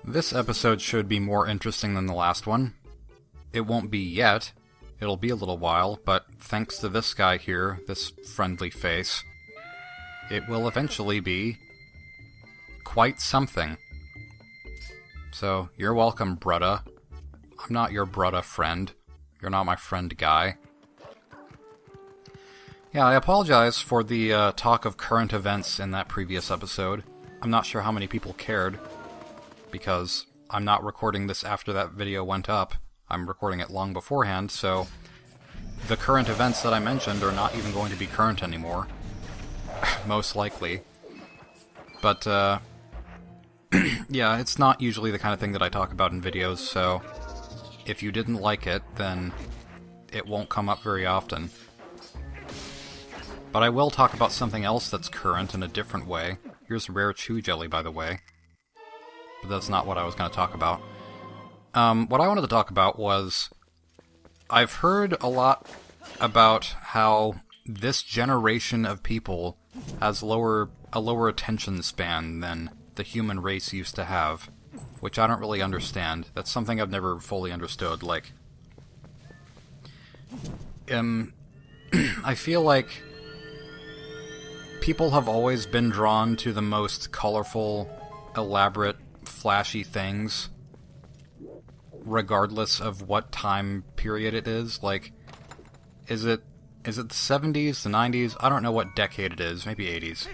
This episode should be more interesting than the last one. It won't be yet. It'll be a little while, but thanks to this guy here, this friendly face, it will eventually be quite something. So, you're welcome, brudda. I'm not your brudda friend. You're not my friend guy. Yeah, I apologize for the talk of current events in that previous episode. I'm not sure how many people cared, because I'm not recording this after that video went up. I'm recording it long beforehand, so the current events that I mentioned are not even going to be current anymore. Most likely. But, yeah, it's not usually the kind of thing that I talk about in videos, so if you didn't like it, then it won't come up very often. But I will talk about something else that's current in a different way. Here's rare chew jelly, by the way. But that's not what I was going to talk about. What I wanted to talk about was, I've heard a lot about how this generation of people has a lower attention span than the human race used to have, which I don't really understand. That's something I've never fully understood. Like, I feel like people have always been drawn to the most colorful, elaborate, flashy things, regardless of what time period it is. Like, is it the 70s, the 90s? I don't know what decade it is, maybe 80s.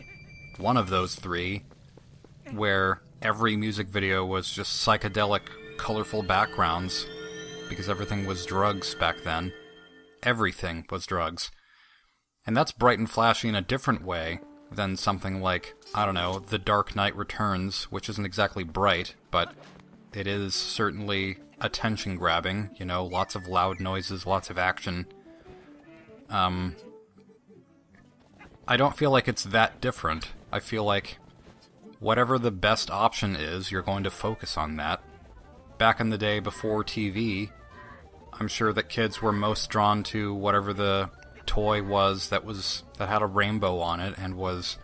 One of those three, where every music video was just psychedelic, colorful backgrounds, because everything was drugs back then. Everything was drugs. And that's bright and flashy in a different way than something like, I don't know, The Dark Knight Returns, which isn't exactly bright, but it is certainly attention-grabbing, you know, lots of loud noises, lots of action. I don't feel like it's that different. I feel like whatever the best option is, you're going to focus on that. Back in the day before TV, I'm sure that kids were most drawn to whatever the toy was that had a rainbow on it and was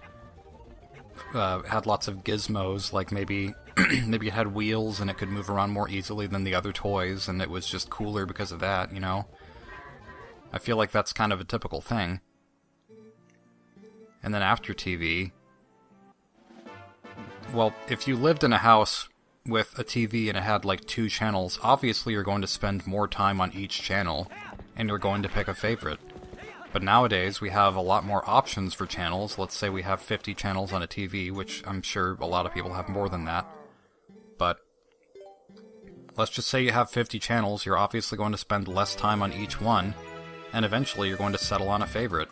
had lots of gizmos, like maybe it had wheels and it could move around more easily than the other toys, and it was just cooler because of that, you know? I feel like that's kind of a typical thing. And then after TV, well, if you lived in a house with a TV and it had like 2 channels, obviously you're going to spend more time on each channel, and you're going to pick a favorite. But nowadays, we have a lot more options for channels. Let's say we have 50 channels on a TV, which I'm sure a lot of people have more than that. But let's just say you have 50 channels, you're obviously going to spend less time on each one, and eventually you're going to settle on a favorite.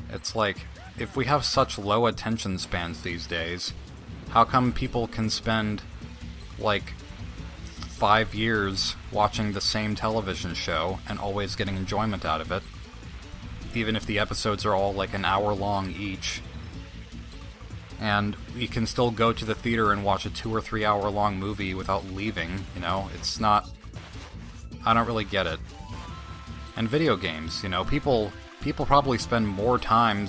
It's like, if we have such low attention spans these days, how come people can spend, like, 5 years watching the same television show and always getting enjoyment out of it? Even if the episodes are all like an hour long each. And you can still go to the theater and watch a 2 or 3 hour long movie without leaving, you know? It's not... I don't really get it. And video games, you know, people probably spend more time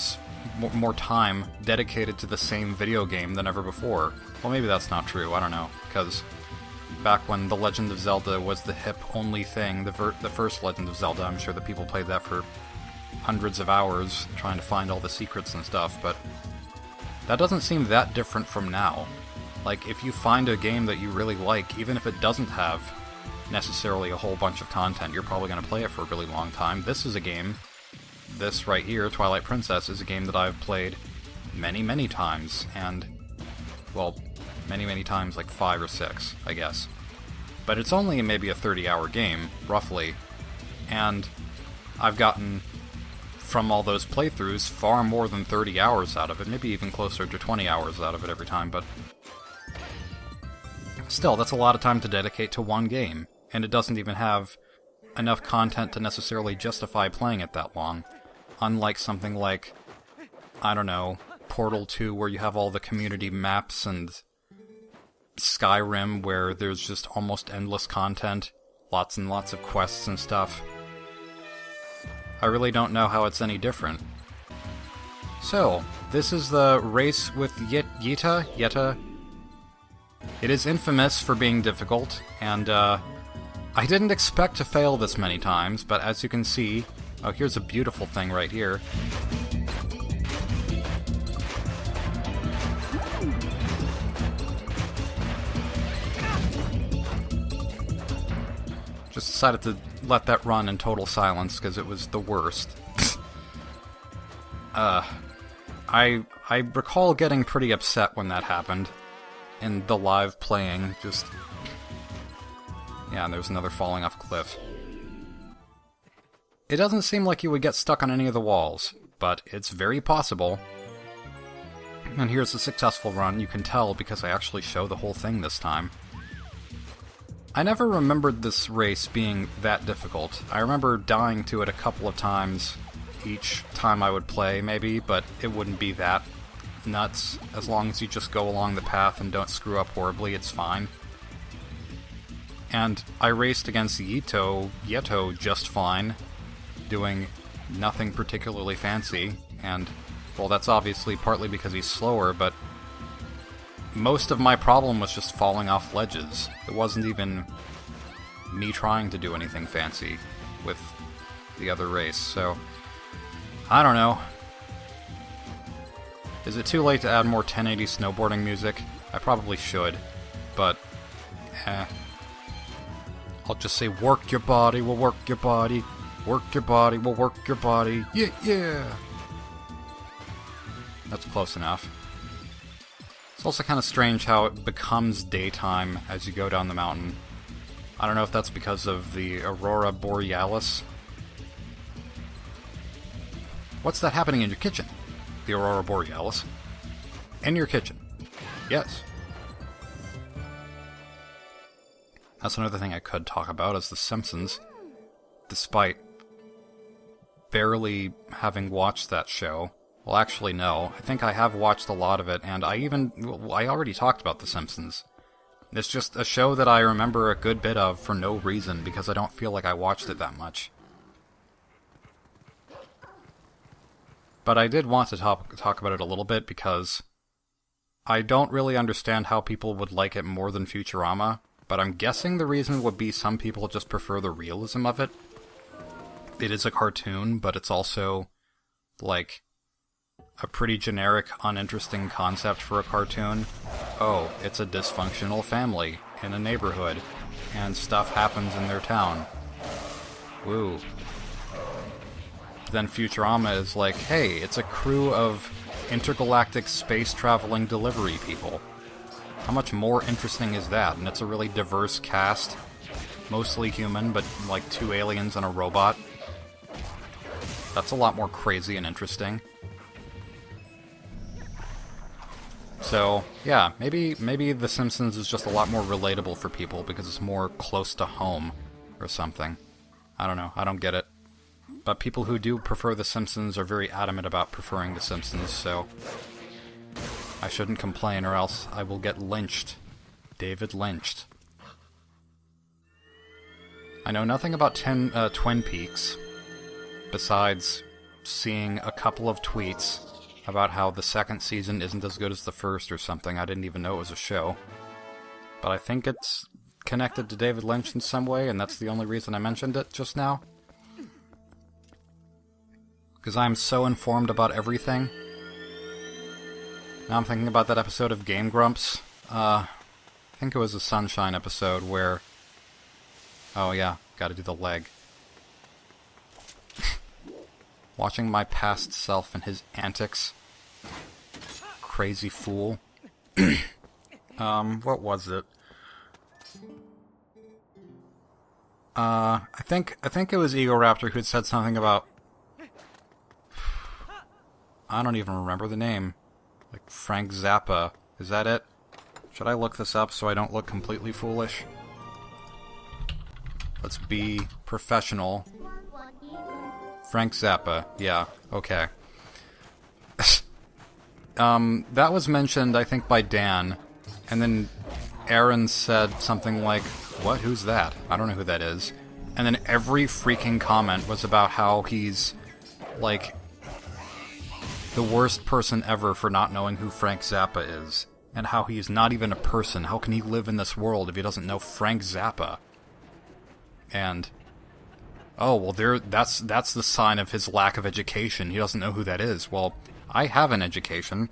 dedicated to the same video game than ever before. Well, maybe that's not true, I don't know, because back when The Legend of Zelda was the hip only thing, the first Legend of Zelda, I'm sure that people played that for hundreds of hours trying to find all the secrets and stuff, but that doesn't seem that different from now. Like, if you find a game that you really like, even if it doesn't have necessarily a whole bunch of content, you're probably going to play it for a really long time. This is a game, this right here, Twilight Princess, is a game that I've played many, many times, and, well, many, many times, like 5 or 6, I guess. But it's only maybe a 30-hour game, roughly, and I've gotten, from all those playthroughs, far more than 30 hours out of it, maybe even closer to 20 hours out of it every time, but still, that's a lot of time to dedicate to one game, and it doesn't even have enough content to necessarily justify playing it that long, unlike something like, I don't know, Portal 2, where you have all the community maps, and Skyrim, where there's just almost endless content, lots and lots of quests and stuff. I really don't know how it's any different. So, this is the race with Yetta? It is infamous for being difficult, and I didn't expect to fail this many times, but as you can see... Oh, here's a beautiful thing right here. Just decided to let that run in total silence because it was the worst. I recall getting pretty upset when that happened in the live playing. Just yeah, and there's another falling off cliff. It doesn't seem like you would get stuck on any of the walls, but it's very possible. And here's a successful run. You can tell because I actually show the whole thing this time. I never remembered this race being that difficult. I remember dying to it a couple of times each time I would play, maybe, but it wouldn't be that nuts. As long as you just go along the path and don't screw up horribly, it's fine. And I raced against Yeto just fine, doing nothing particularly fancy, and, well, that's obviously partly because he's slower, but most of my problem was just falling off ledges. It wasn't even me trying to do anything fancy with the other race, so I don't know. Is it too late to add more 1080 snowboarding music? I probably should, but I'll just say work your body, we'll work your body. Work your body, we'll work your body. Yeah, yeah! That's close enough. It's also kind of strange how it becomes daytime as you go down the mountain. I don't know if that's because of the Aurora Borealis. What's that happening in your kitchen? The Aurora Borealis? In your kitchen. Yes. That's another thing I could talk about, is The Simpsons. Despite barely having watched that show. Well, actually, no. I think I have watched a lot of it, and I already talked about The Simpsons. It's just a show that I remember a good bit of for no reason, because I don't feel like I watched it that much. But I did want to talk about it a little bit, because I don't really understand how people would like it more than Futurama, but I'm guessing the reason would be some people just prefer the realism of it. It is a cartoon, but it's also, like, a pretty generic, uninteresting concept for a cartoon. Oh, it's a dysfunctional family in a neighborhood, and stuff happens in their town. Woo. Then Futurama is like, hey, it's a crew of intergalactic space-traveling delivery people. How much more interesting is that? And it's a really diverse cast. Mostly human, but like 2 aliens and a robot. That's a lot more crazy and interesting. So, yeah, maybe The Simpsons is just a lot more relatable for people because it's more close to home or something. I don't know, I don't get it. But people who do prefer The Simpsons are very adamant about preferring The Simpsons, so I shouldn't complain or else I will get lynched. David lynched. I know nothing about Twin Peaks, besides seeing a couple of tweets about how the second season isn't as good as the first or something. I didn't even know it was a show. But I think it's connected to David Lynch in some way, and that's the only reason I mentioned it just now. Because I'm so informed about everything. Now I'm thinking about that episode of Game Grumps. I think it was a Sunshine episode where... Oh yeah, gotta do the leg. Watching my past self and his antics. Crazy fool. What was it? I think it was Egoraptor who had said something about... I don't even remember the name. Like Frank Zappa. Is that it? Should I look this up so I don't look completely foolish? Let's be professional. Frank Zappa. Yeah, okay. That was mentioned, I think, by Dan. And then Aaron said something like, what? Who's that? I don't know who that is. And then every freaking comment was about how he's, like, the worst person ever for not knowing who Frank Zappa is. and how he is not even a person. How can he live in this world if he doesn't know Frank Zappa? And, oh, well, that's the sign of his lack of education. He doesn't know who that is. Well, I have an education,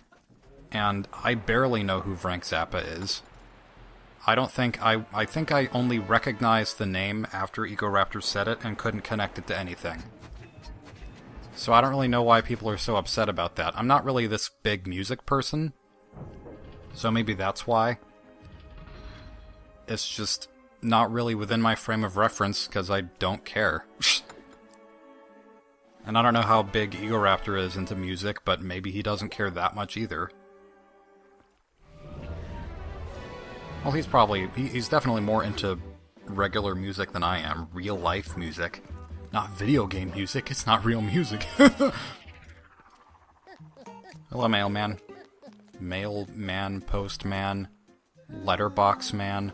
and I barely know who Frank Zappa is. I think I only recognized the name after Egoraptor said it and couldn't connect it to anything. So I don't really know why people are so upset about that. I'm not really this big music person, so maybe that's why. It's just not really within my frame of reference, because I don't care. And I don't know how big Egoraptor is into music, but maybe he doesn't care that much either. Well, he's definitely more into regular music than I am. Real life music. Not video game music, it's not real music. Hello, mailman. Mailman, postman, letterbox man,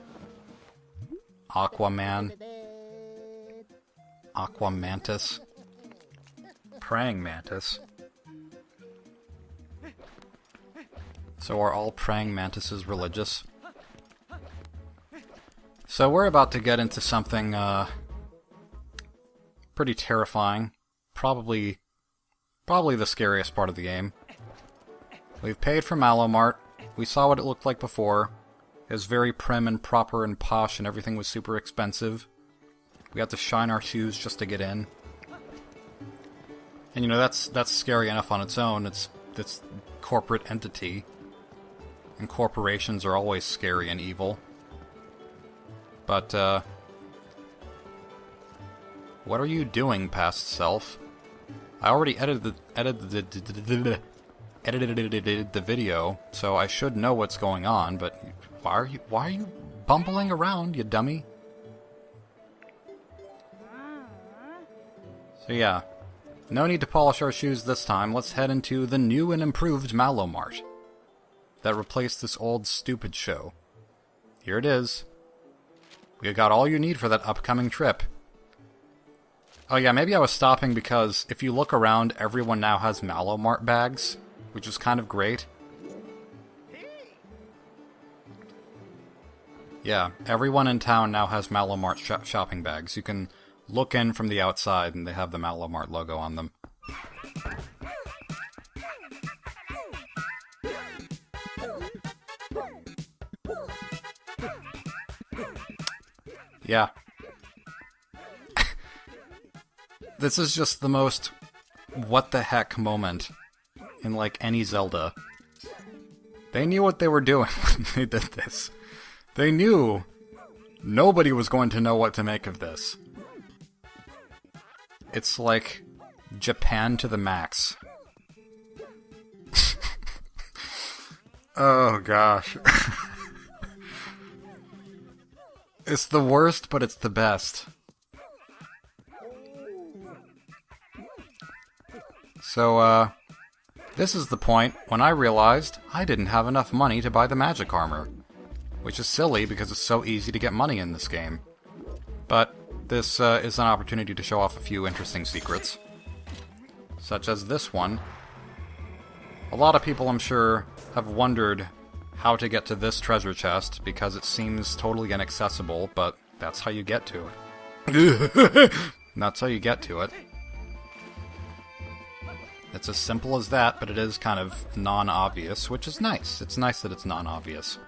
Aquaman, Aquamantis, praying mantis. So are all praying mantises religious? So we're about to get into something, pretty terrifying. Probably the scariest part of the game. We've paid for Mart. We saw what it looked like before. It was very prim and proper and posh, and everything was super expensive. We had to shine our shoes just to get in. And you know, that's scary enough on its own. It's corporate entity. And corporations are always scary and evil. But, what are you doing, past self? I already edited the video, so I should know what's going on, but why are you bumbling around, you dummy? So yeah, no need to polish our shoes this time. Let's head into the new and improved Mart that replaced this old stupid show. Here it is. We got all you need for that upcoming trip. Oh yeah, maybe I was stopping because if you look around, everyone now has Mart bags, which is kind of great. Yeah, everyone in town now has Mart shopping bags. You can look in from the outside and they have the Mart logo on them. Yeah. This is just the most what the heck moment in like any Zelda. They knew what they were doing when they did this. They knew nobody was going to know what to make of this. It's like Japan to the max. Oh gosh. It's the worst, but it's the best. So, this is the point when I realized I didn't have enough money to buy the magic armor. Which is silly because it's so easy to get money in this game. But this is an opportunity to show off a few interesting secrets. Such as this one. A lot of people, I'm sure, have wondered how to get to this treasure chest because it seems totally inaccessible, but that's how you get to it. That's how you get to it. It's as simple as that, but it is kind of non-obvious, which is nice. It's nice that it's non-obvious.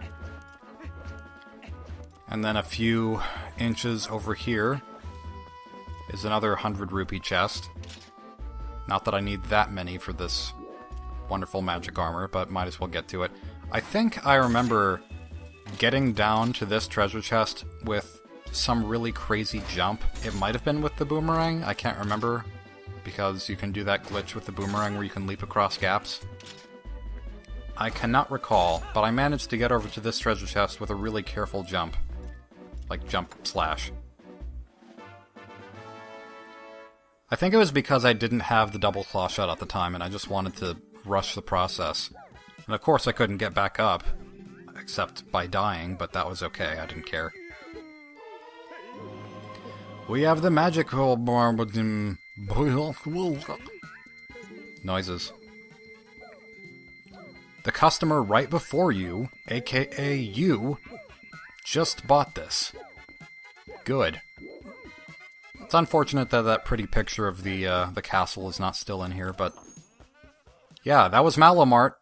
And then a few inches over here is another 100 rupee chest. Not that I need that many for this wonderful magic armor, but might as well get to it. I think I remember getting down to this treasure chest with some really crazy jump. It might have been with the boomerang, I can't remember, because you can do that glitch with the boomerang where you can leap across gaps. I cannot recall, but I managed to get over to this treasure chest with a really careful jump. Like jump slash. I think it was because I didn't have the double claw shot at the time and I just wanted to rush the process. And of course I couldn't get back up, except by dying, but that was okay, I didn't care. We have the magical noises. the customer right before you, aka you, just bought this. Good. It's unfortunate that that pretty picture of the castle is not still in here, but... yeah, that was Malomart.